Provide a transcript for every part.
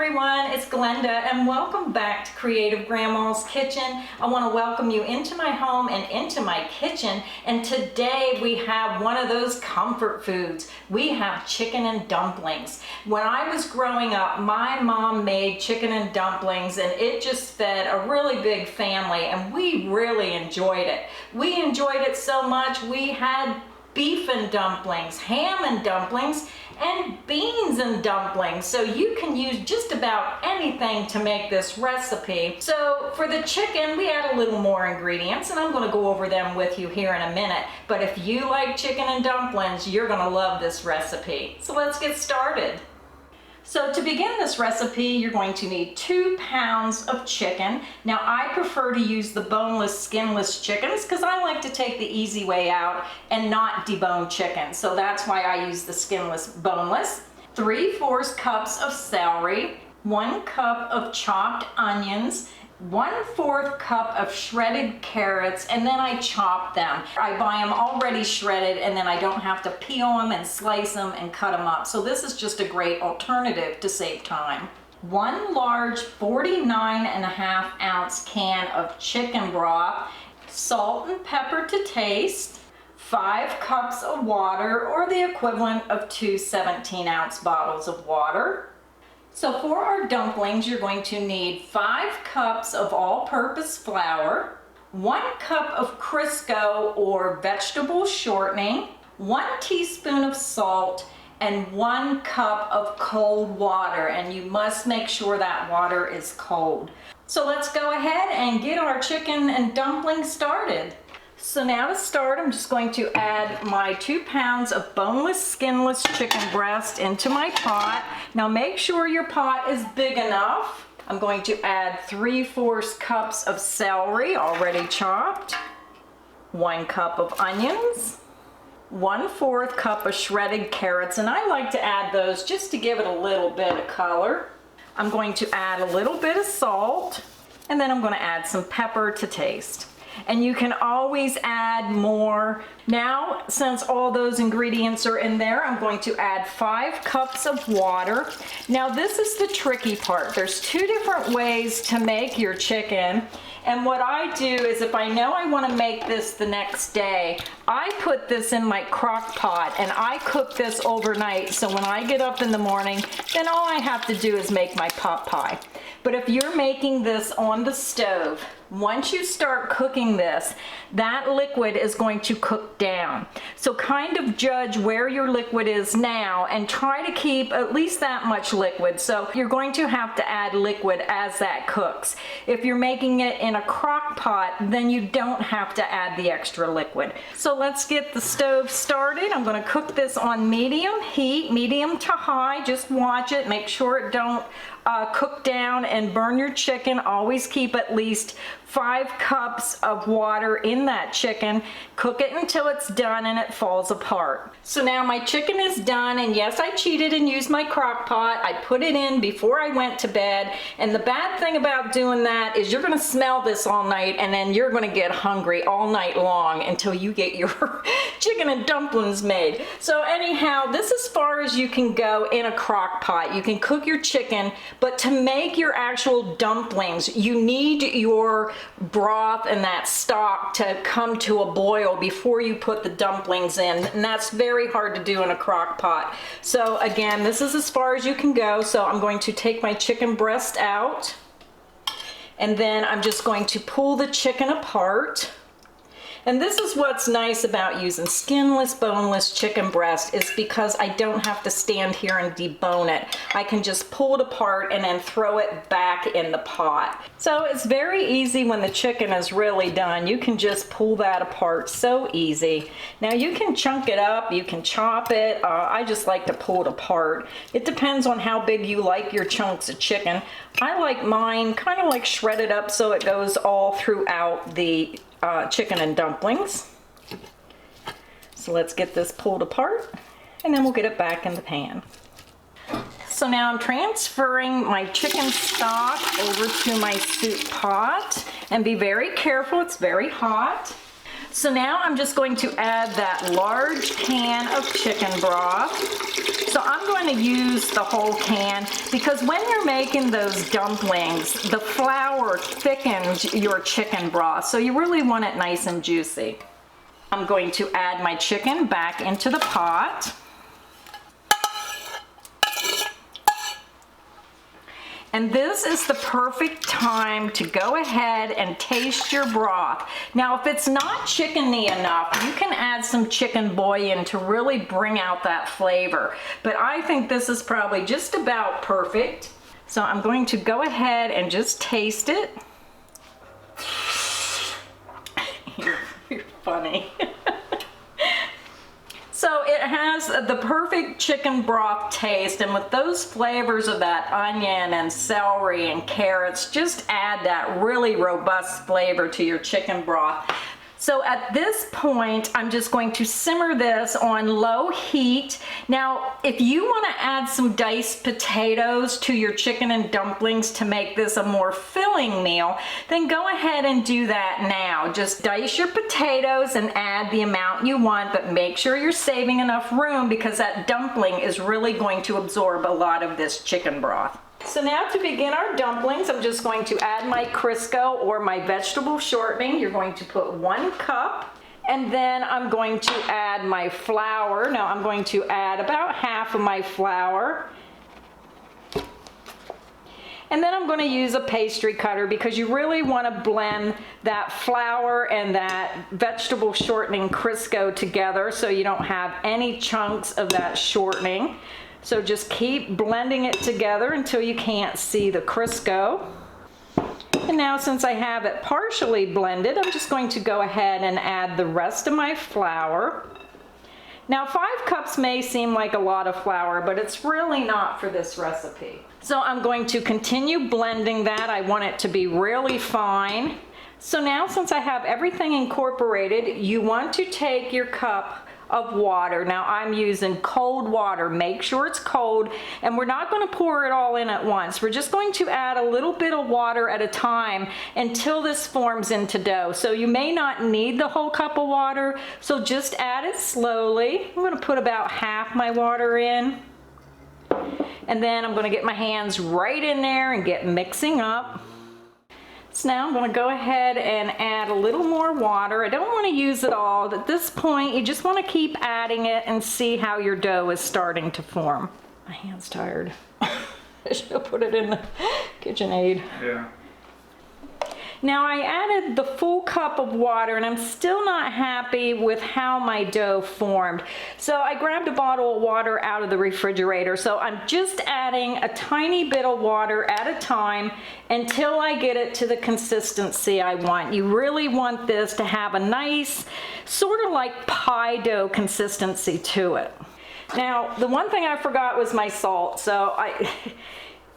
everyone, it's Glenda and welcome back to Creative Grandma's Kitchen. I want to welcome you into my home and into my kitchen, and today we have one of those comfort foods. We have chicken and dumplings. When I was growing up, my mom made chicken and dumplings and it just fed a really big family and we really enjoyed it. We enjoyed it so much we had beef and dumplings, ham and dumplings, and beans and dumplings. So you can use just about anything to make this recipe. So for the chicken, we add a little more ingredients and I'm gonna go over them with you here in a minute. But if you like chicken and dumplings, you're gonna love this recipe. So let's get started. So to begin this recipe, you're going to need 2 pounds of chicken. Now I prefer to use the boneless, skinless chickens because I like to take the easy way out and not debone chicken. So that's why I use the skinless boneless. 3/4 cups of celery, 1 cup of chopped onions, 1/4 cup of shredded carrots, and then I chop them. I buy them already shredded and then I don't have to peel them and slice them and cut them up. So this is just a great alternative to save time. 1 large 49.5 ounce can of chicken broth, salt and pepper to taste, 5 cups of water or the equivalent of 2 17-ounce bottles of water. So for our dumplings, you're going to need 5 cups of all-purpose flour, 1 cup of Crisco or vegetable shortening, 1 teaspoon of salt, and 1 cup of cold water. And you must make sure that water is cold. So let's go ahead and get our chicken and dumplings started. So now to start, I'm just going to add my 2 pounds of boneless, skinless chicken breast into my pot. Now make sure your pot is big enough. I'm going to add 3/4 cups of celery already chopped, 1 cup of onions, 1/4 cup of shredded carrots, and I like to add those just to give it a little bit of color. I'm going to add a little bit of salt, and then I'm going to add some pepper to taste. And you can always add more. Now, since all those ingredients are in there, I'm going to add 5 cups of water. Now, this is the tricky part. There's 2 different ways to make your chicken. And what I do is if I know I want to make this the next day, I put this in my crock pot and I cook this overnight. So when I get up in the morning, then all I have to do is make my pot pie. But if you're making this on the stove, once you start cooking this, that liquid is going to cook down. So kind of judge where your liquid is now and try to keep at least that much liquid. So you're going to have to add liquid as that cooks. If you're making it in a crock pot, then you don't have to add the extra liquid. So let's get the stove started. I'm going to cook this on medium heat, medium to high. Just watch it, make sure it don't cook down and burn your chicken. Always keep at least 5 cups of water in that chicken. Cook it until it's done and it falls apart. So now my chicken is done, and yes, I cheated and used my crock pot. I put it in before I went to bed, and the bad thing about doing that is you're gonna smell this all night and then you're gonna get hungry all night long until you get your chicken and dumplings made. So anyhow, this is as far as you can go in a crock pot. You can cook your chicken, but to make your actual dumplings, you need your broth and that stock to come to a boil before you put the dumplings in, and that's very hard to do in a crock pot. So again, this is as far as you can go. So I'm going to take my chicken breast out, and then I'm just going to pull the chicken apart. And this is what's nice about using skinless, boneless chicken breast, is because I don't have to stand here and debone it. I can just pull it apart and then throw it back in the pot. So it's very easy when the chicken is really done. You can just pull that apart, so easy. Now you can chunk it up, you can chop it. I just like to pull it apart. It depends on how big you like your chunks of chicken. I like mine kind of like shredded up so it goes all throughout the chicken and dumplings. So let's get this pulled apart and then we'll get it back in the pan. So now I'm transferring my chicken stock over to my soup pot, and be very careful, it's very hot. So now I'm just going to add that large can of chicken broth. So I'm going to use the whole can because when you're making those dumplings, the flour thickens your chicken broth. So you really want it nice and juicy. I'm going to add my chicken back into the pot. And this is the perfect time to go ahead and taste your broth. Now, if it's not chickeny enough, you can add some chicken bouillon to really bring out that flavor. But I think this is probably just about perfect. So I'm going to go ahead and just taste it. You're funny. So it has the perfect chicken broth taste, and with those flavors of that onion and celery and carrots, just add that really robust flavor to your chicken broth. So at this point, I'm just going to simmer this on low heat. Now, if you want to add some diced potatoes to your chicken and dumplings to make this a more filling meal, then go ahead and do that now. Just dice your potatoes and add the amount you want, but make sure you're saving enough room because that dumpling is really going to absorb a lot of this chicken broth. So now to begin our dumplings, I'm just going to add my Crisco or my vegetable shortening. You're going to put 1 cup, and then I'm going to add my flour. Now I'm going to add about half of my flour. And then I'm going to use a pastry cutter because you really want to blend that flour and that vegetable shortening Crisco together so you don't have any chunks of that shortening. So just keep blending it together until you can't see the Crisco. And now since I have it partially blended, I'm just going to go ahead and add the rest of my flour. Now 5 cups may seem like a lot of flour, but it's really not for this recipe. So I'm going to continue blending that. I want it to be really fine. So now since I have everything incorporated, you want to take your cup of water. Now I'm using cold water. Make sure it's cold, and we're not going to pour it all in at once. We're just going to add a little bit of water at a time until this forms into dough. So you may not need the whole cup of water, so just add it slowly. I'm going to put about half my water in, and then I'm going to get my hands right in there and get mixing up. So now I'm going to go ahead and add a little more water. I don't want to use it all. At this point, you just want to keep adding it and see how your dough is starting to form. My hand's tired. I should have put it in the KitchenAid. Yeah. Now I added the full cup of water and I'm still not happy with how my dough formed. So I grabbed a bottle of water out of the refrigerator. So I'm just adding a tiny bit of water at a time until I get it to the consistency I want. You really want this to have a nice, sort of like pie dough consistency to it. Now, the one thing I forgot was my salt. So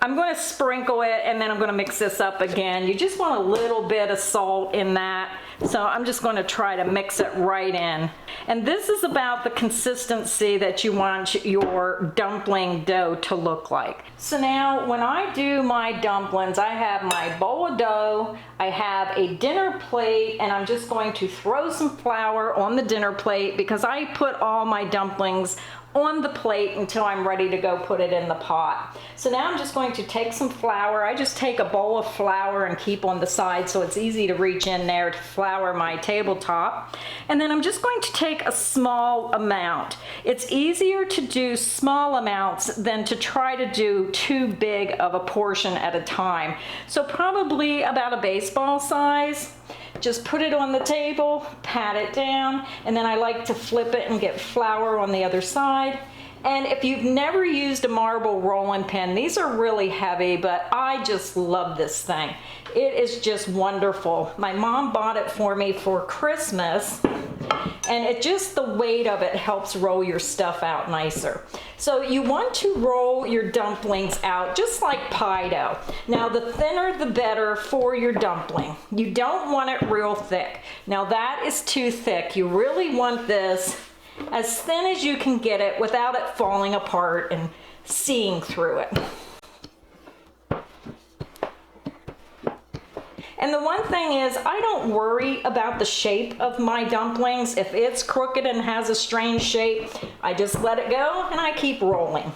I'm going to sprinkle it and then I'm going to mix this up again. You just want a little bit of salt in that. So I'm just going to try to mix it right in. And this is about the consistency that you want your dumpling dough to look like. So now when I do my dumplings, I have my bowl of dough, I have a dinner plate, and I'm just going to throw some flour on the dinner plate because I put all my dumplings on the plate until I'm ready to go put it in the pot. So now I'm just going to take some flour. I just take a bowl of flour and keep on the side so it's easy to reach in there to flour my tabletop. And then I'm just going to take a small amount. It's easier to do small amounts than to try to do too big of a portion at a time. So probably about a baseball size. Just put it on the table, pat it down, and then I like to flip it and get flour on the other side. And if you've never used a marble rolling pin, these are really heavy, but I just love this thing. It is just wonderful. My mom bought it for me for Christmas, and it just, the weight of it helps roll your stuff out nicer. So you want to roll your dumplings out just like pie dough. Now the thinner the better for your dumpling. You don't want it real thick. Now that is too thick. You really want this as thin as you can get it without it falling apart and seeing through it. And the one thing is, I don't worry about the shape of my dumplings. If it's crooked and has a strange shape, I just let it go and I keep rolling.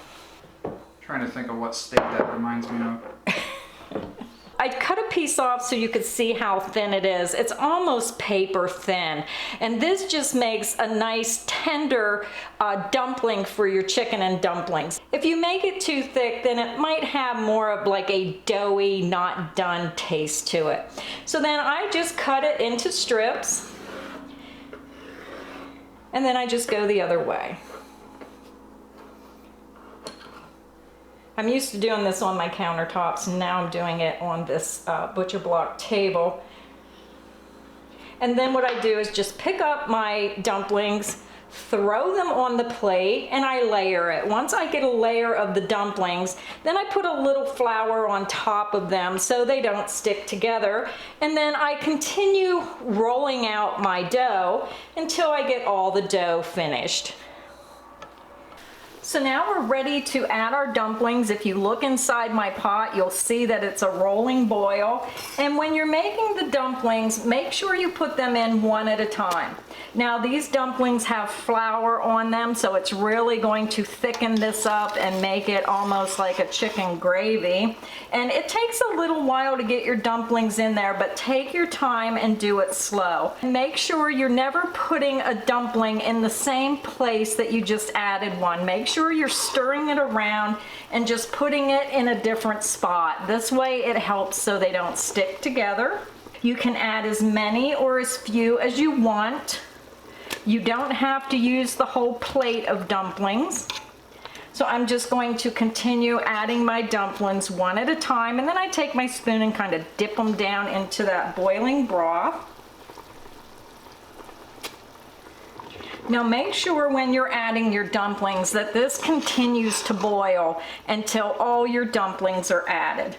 Trying to think of what steak that reminds me of. I cut a piece off so you could see how thin it is. It's almost paper thin. And this just makes a nice tender dumpling for your chicken and dumplings. If you make it too thick, then it might have more of like a doughy, not done taste to it. So then I just cut it into strips. And then I just go the other way. I'm used to doing this on my countertops, and now I'm doing it on this butcher block table. And then what I do is just pick up my dumplings, throw them on the plate, and I layer it. Once I get a layer of the dumplings, then I put a little flour on top of them so they don't stick together. And then I continue rolling out my dough until I get all the dough finished. So now we're ready to add our dumplings. If you look inside my pot, you'll see that it's a rolling boil. And when you're making the dumplings, make sure you put them in one at a time. Now these dumplings have flour on them, so it's really going to thicken this up and make it almost like a chicken gravy. And it takes a little while to get your dumplings in there, but take your time and do it slow. And make sure you're never putting a dumpling in the same place that you just added one. Make sure you're stirring it around and just putting it in a different spot. This way it helps so they don't stick together. You can add as many or as few as you want. You don't have to use the whole plate of dumplings. So I'm just going to continue adding my dumplings one at a time, and then I take my spoon and kind of dip them down into that boiling broth. Now make sure when you're adding your dumplings that this continues to boil until all your dumplings are added.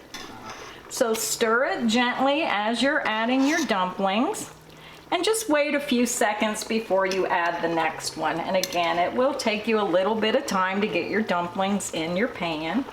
So stir it gently as you're adding your dumplings, and just wait a few seconds before you add the next one. And again, it will take you a little bit of time to get your dumplings in your pan.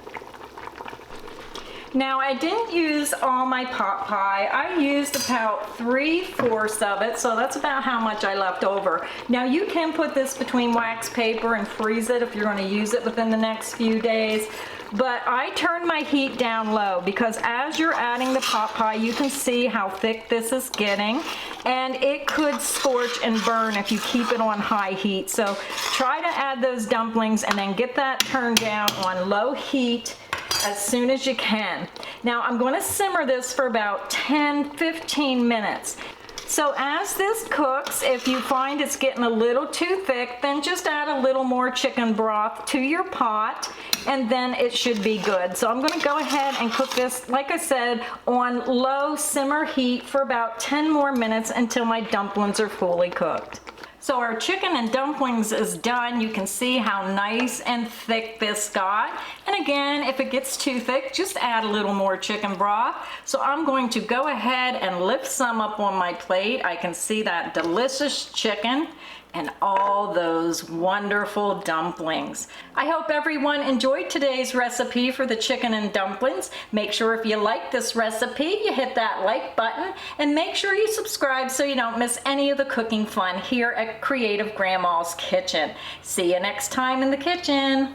Now I didn't use all my pot pie. I used about 3/4 of it, so that's about how much I left over. Now you can put this between wax paper and freeze it if you're going to use it within the next few days. But I turned my heat down low because as you're adding the pot pie, you can see how thick this is getting, and it could scorch and burn if you keep it on high heat. So try to add those dumplings and then get that turned down on low heat as soon as you can. Now I'm going to simmer this for about 10-15 minutes. So as this cooks, if you find it's getting a little too thick, then just add a little more chicken broth to your pot, and then it should be good. So I'm going to go ahead and cook this, like I said, on low simmer heat for about 10 more minutes until my dumplings are fully cooked. So our chicken and dumplings is done. You can see how nice and thick this got. And again, if it gets too thick, just add a little more chicken broth. So I'm going to go ahead and lift some up on my plate. I can see that delicious chicken and all those wonderful dumplings. I hope everyone enjoyed today's recipe for the chicken and dumplings. Make sure if you like this recipe, you hit that like button, and make sure you subscribe so you don't miss any of the cooking fun here at Creative Grandma's Kitchen. See you next time in the kitchen.